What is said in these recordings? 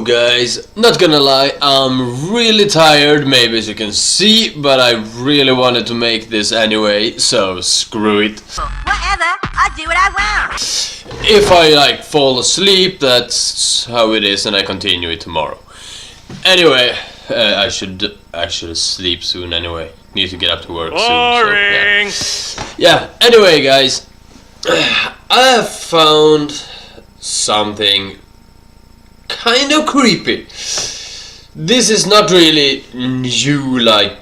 guys, not gonna lie, I'm really tired, maybe as you can see, but I really wanted to make this anyway, so screw it. Whatever, I do what I want. If I fall asleep, that's how it is, and I continue it tomorrow. Anyway, I should actually sleep soon anyway. Need to get up to work soon. So, yeah, anyway guys, I have found something kind of creepy. This is not really new, this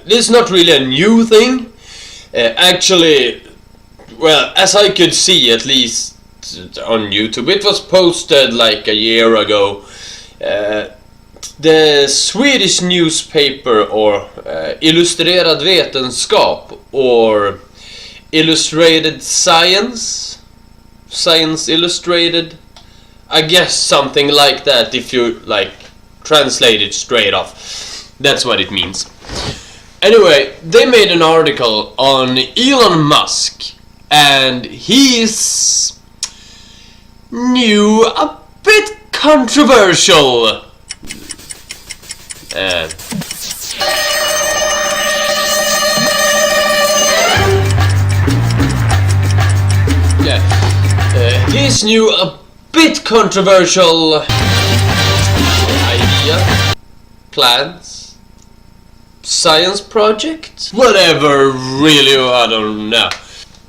is not really a new thing. Actually, well, as I could see, at least on YouTube, it was posted like a year ago. The Swedish newspaper, or Illustrerad Vetenskap, or Illustrated Science Illustrated, I guess something like that, if you translate it straight off. That's what it means. Anyway, they made an article on Elon Musk, and he's new, a bit controversial. His new, a bit controversial idea, plans, science project, whatever, really, I don't know.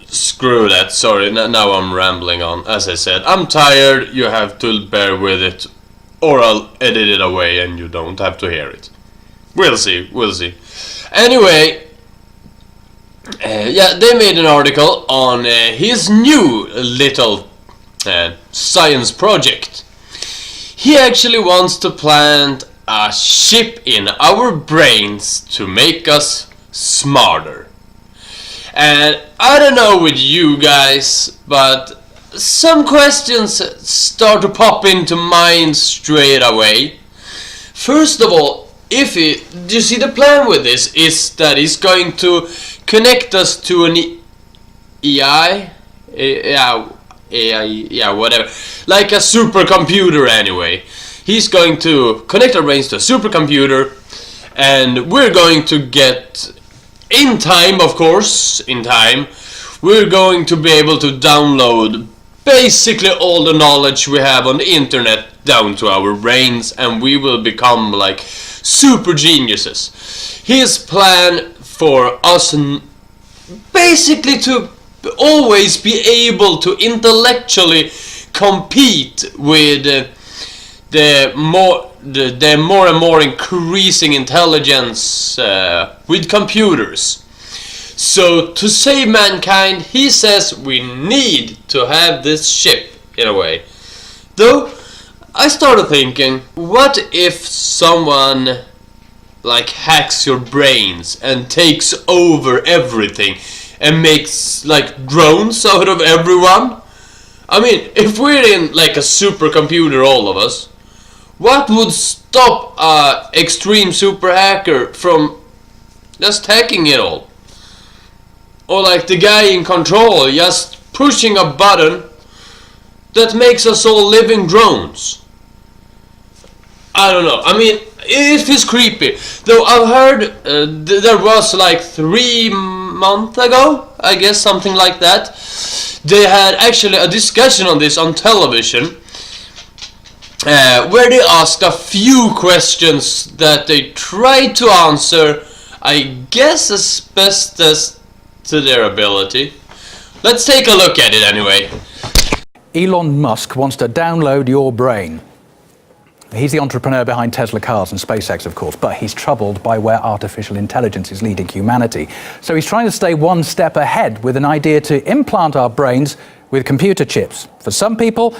Screw that, sorry, now I'm rambling on. As I said, I'm tired, you have to bear with it, or I'll edit it away and you don't have to hear it. We'll see. Anyway, they made an article on his new little science project. He actually wants to plant a chip in our brains to make us smarter. And I don't know with you guys, but some questions start to pop into mind straight away. First of all, you see, the plan with this is that he's going to connect us to an AI, whatever, like a supercomputer anyway. He's going to connect our brains to a supercomputer, and we're going to get, in time, we're going to be able to download basically all the knowledge we have on the internet down to our brains, and we will become like super geniuses. His plan for us basically to always be able to intellectually compete with the more and more increasing intelligence with computers. So to save mankind, he says we need to have this chip in a way. Though I started thinking, what if someone hacks your brains and takes over everything and makes drones out of everyone? I mean, if we're in a supercomputer, all of us, what would stop a extreme super hacker from just hacking it all? Or the guy in control just pushing a button that makes us all living drones? I don't know. I mean, it is creepy. Though I've heard there was 3 months ago, I guess, something like that, they had actually a discussion on this on television, where they asked a few questions that they tried to answer, I guess, as best as to their ability. Let's take a look at it anyway. Elon Musk wants to download your brain. He's the entrepreneur behind Tesla cars and SpaceX, of course, but he's troubled by where artificial intelligence is leading humanity. So he's trying to stay one step ahead with an idea to implant our brains with computer chips. For some people,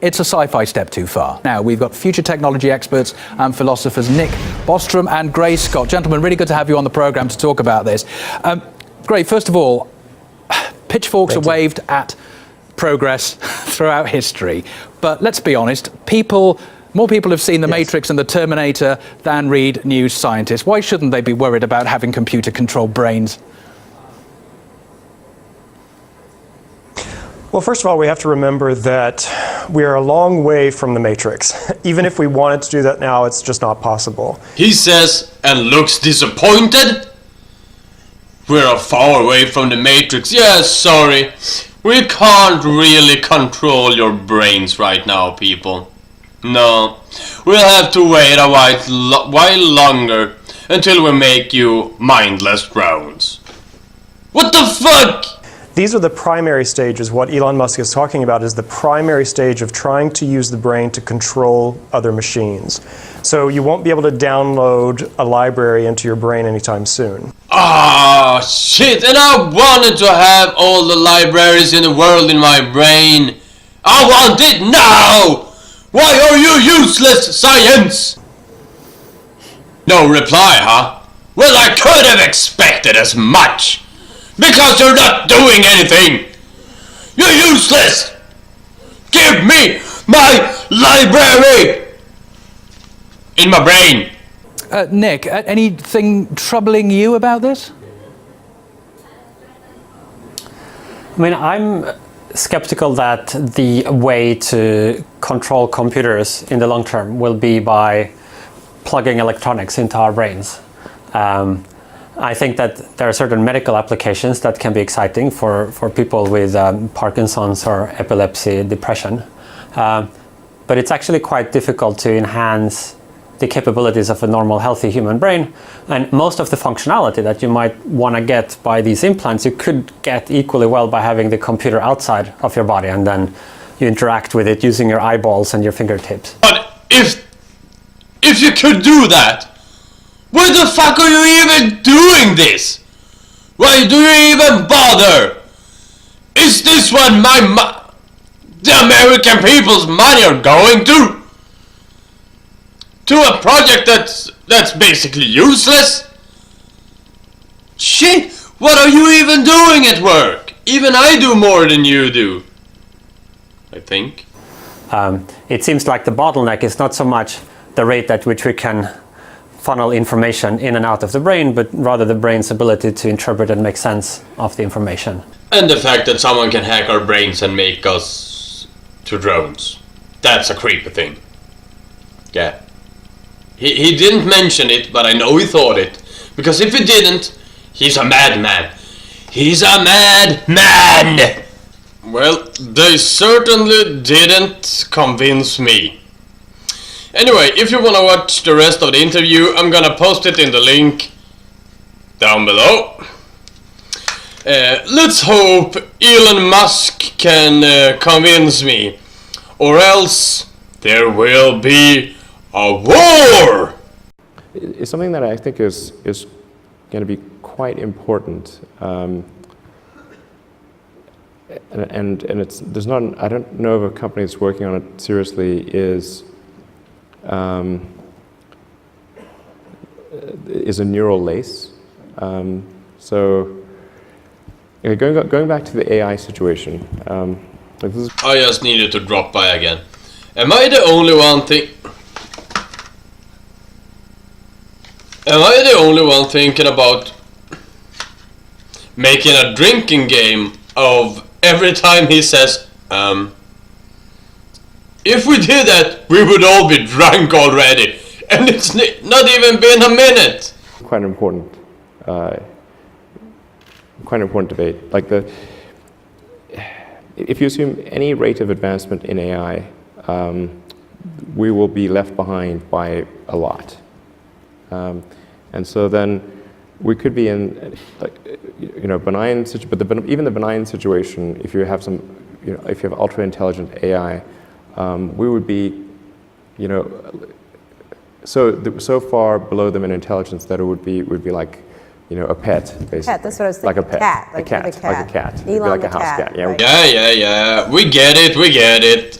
it's a sci-fi step too far. Now, we've got future technology experts and philosophers Nick Bostrom and Gray Scott. Gentlemen, really good to have you on the programme to talk about this. Gray, first of all, pitchforks are waved at progress throughout history. But let's be honest, more people have seen The Matrix and The Terminator than read news scientists. Why shouldn't they be worried about having computer-controlled brains? Well, first of all, we have to remember that we are a long way from the Matrix. Even if we wanted to do that now, it's just not possible. He says and looks disappointed. We're far away from the Matrix. Yeah, sorry. We can't really control your brains right now, people. No. We'll have to wait a while longer until we make you mindless drones. What the fuck? These are the primary stages. What Elon Musk is talking about is the primary stage of trying to use the brain to control other machines. So you won't be able to download a library into your brain anytime soon. Ah, shit, and I wanted to have all the libraries in the world in my brain. I want it now! Why are you useless, science? No reply, huh? Well, I could have expected as much. Because you're not doing anything! You're useless! Give me my library! In my brain! Nick, anything troubling you about this? I mean, I'm skeptical that the way to control computers in the long term will be by plugging electronics into our brains. I think that there are certain medical applications that can be exciting for people with Parkinson's or epilepsy, depression. But it's actually quite difficult to enhance the capabilities of a normal, healthy human brain. And most of the functionality that you might want to get by these implants, you could get equally well by having the computer outside of your body, and then you interact with it using your eyeballs and your fingertips. But if you could do that, why the fuck are you even doing this? Why do you even bother? Is this what the American people's money are going to? To a project that's basically useless? Shit, what are you even doing at work? Even I do more than you do, I think. It seems like the bottleneck is not so much the rate at which we can funnel information in and out of the brain, but rather the brain's ability to interpret and make sense of the information. And the fact that someone can hack our brains and make us to drones. That's a creepy thing. Yeah. He didn't mention it, but I know he thought it. Because if he didn't, he's a madman. He's a madman! Well, they certainly didn't convince me. Anyway, if you wanna watch the rest of the interview, I'm gonna post it in the link down below. Let's hope Elon Musk can convince me, or else there will be a war! It's something that I think is going to be quite important, and there's not. I don't know of a company that's working on it seriously. Is a neural lace. So going back to the AI situation. Like this is I just needed to drop by again. Am I the only one thinking about making a drinking game of every time he says, if we did that, we would all be drunk already, and it's not even been a minute. quite an important debate. Like if you assume any rate of advancement in AI, we will be left behind by a lot. And so then we could be in, like, benign, but even the benign situation, if you have if you have ultra intelligent AI, we would be, so far below them in intelligence that it would be like, a pet, basically. Cat, that's what I was thinking. Like a pet. Cat, like a cat. It'd be Elon like the a house cat. Yeah. right. Yeah, we get it.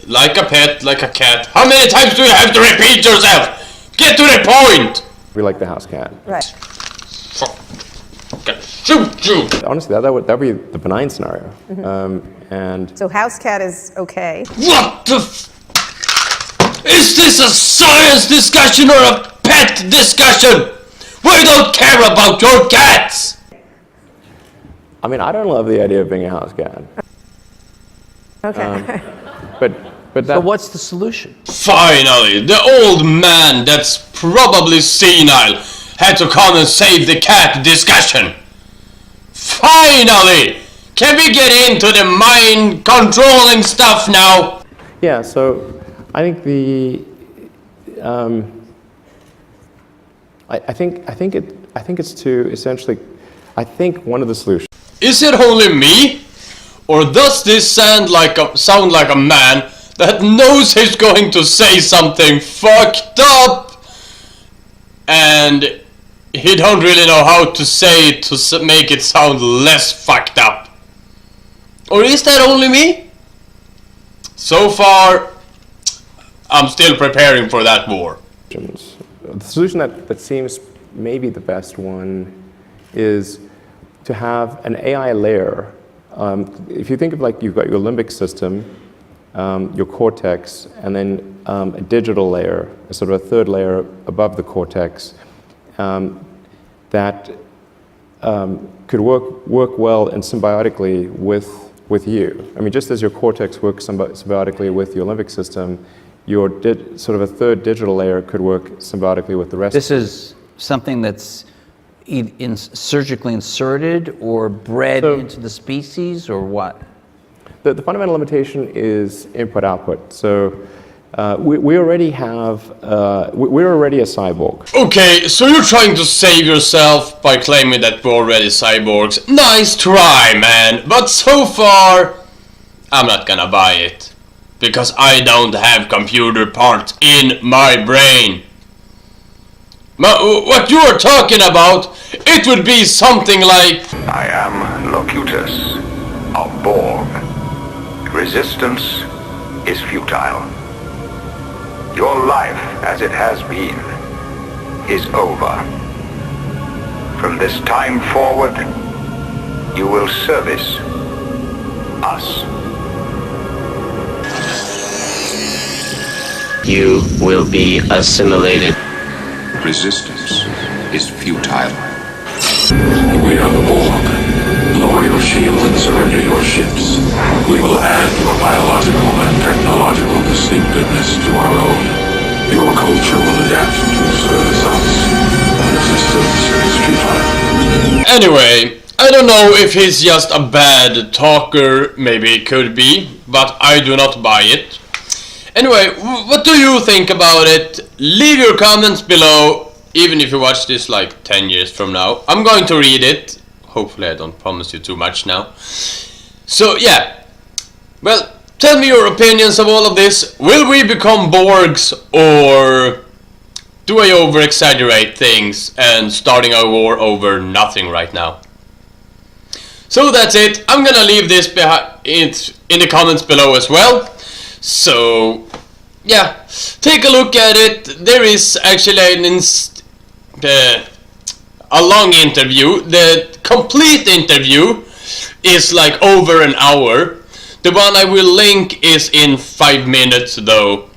Like a pet, like a cat. How many times do you have to repeat yourself? Get to the point! We like the house cat. Right. Shoot you! Honestly, that would be the benign scenario. And So house cat is okay. What the Is this a science discussion or a pet discussion? We don't care about your cats! I mean, I don't love the idea of being a house cat. Okay. But But So what's the solution? Finally, the old man that's probably senile had to come and save the cat discussion. Finally! Can we get into the mind controlling stuff now? yeah, so I think the I think it's to essentially, I think one of the solutions. Is it only me? Or does this sound like a man that knows he's going to say something fucked up and he don't really know how to say it to make it sound less fucked up? Or is that only me? So far, I'm still preparing for that war. The solution that seems maybe the best one is to have an AI layer. If you think of like you've got your limbic system, your cortex, and then a digital layer, a sort of a third layer above the cortex, that could work well and symbiotically with you. I mean, just as your cortex works symbiotically with your limbic system, your sort of a third digital layer could work symbiotically with the rest. This is something that's surgically inserted or bred into the species, or what? The fundamental limitation is input-output. So we already have, we're already a cyborg. Okay, so you're trying to save yourself by claiming that we're already cyborgs. Nice try, man, but so far, I'm not gonna buy it. Because I don't have computer parts in my brain. What you are talking about, it would be something like... I am Locutus of Borg. Resistance is futile. Your life, as it has been, is over. From this time forward, you will service us. You will be assimilated. Resistance is futile. We are the Borg. Lower your shield and surrender your ships. We will add your biological and technological distinctiveness to our own. Your culture will adapt to service us. Resistance is futile. Anyway, I don't know if he's just a bad talker, maybe it could be, but I do not buy it. Anyway, what do you think about it? Leave your comments below, even if you watch this like 10 years from now. I'm going to read it. Hopefully I don't promise you too much now. So yeah, well, tell me your opinions of all of this. Will we become Borgs, or do I over-exaggerate things and starting a war over nothing right now? So that's it. I'm gonna leave this in the comments below as well. So, yeah, take a look at it. There is actually a long interview. The complete interview is like over an hour. The one I will link is in 5 minutes though.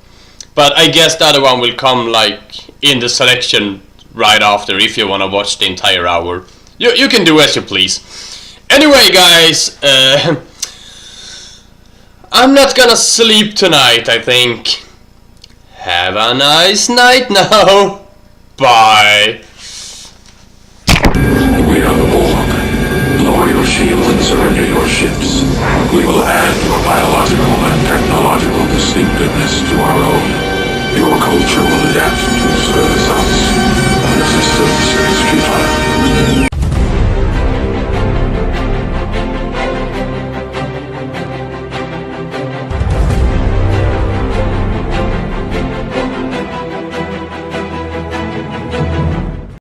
But I guess the other one will come like in the selection right after if you want to watch the entire hour. You can do as you please. Anyway guys, I'm not gonna sleep tonight, I think. Have a nice night now. Bye. We are the Borg. Lower your shield and surrender your ships. We will add your biological and technological distinctiveness to our own. Your culture will adapt to service us. Resistance is futile.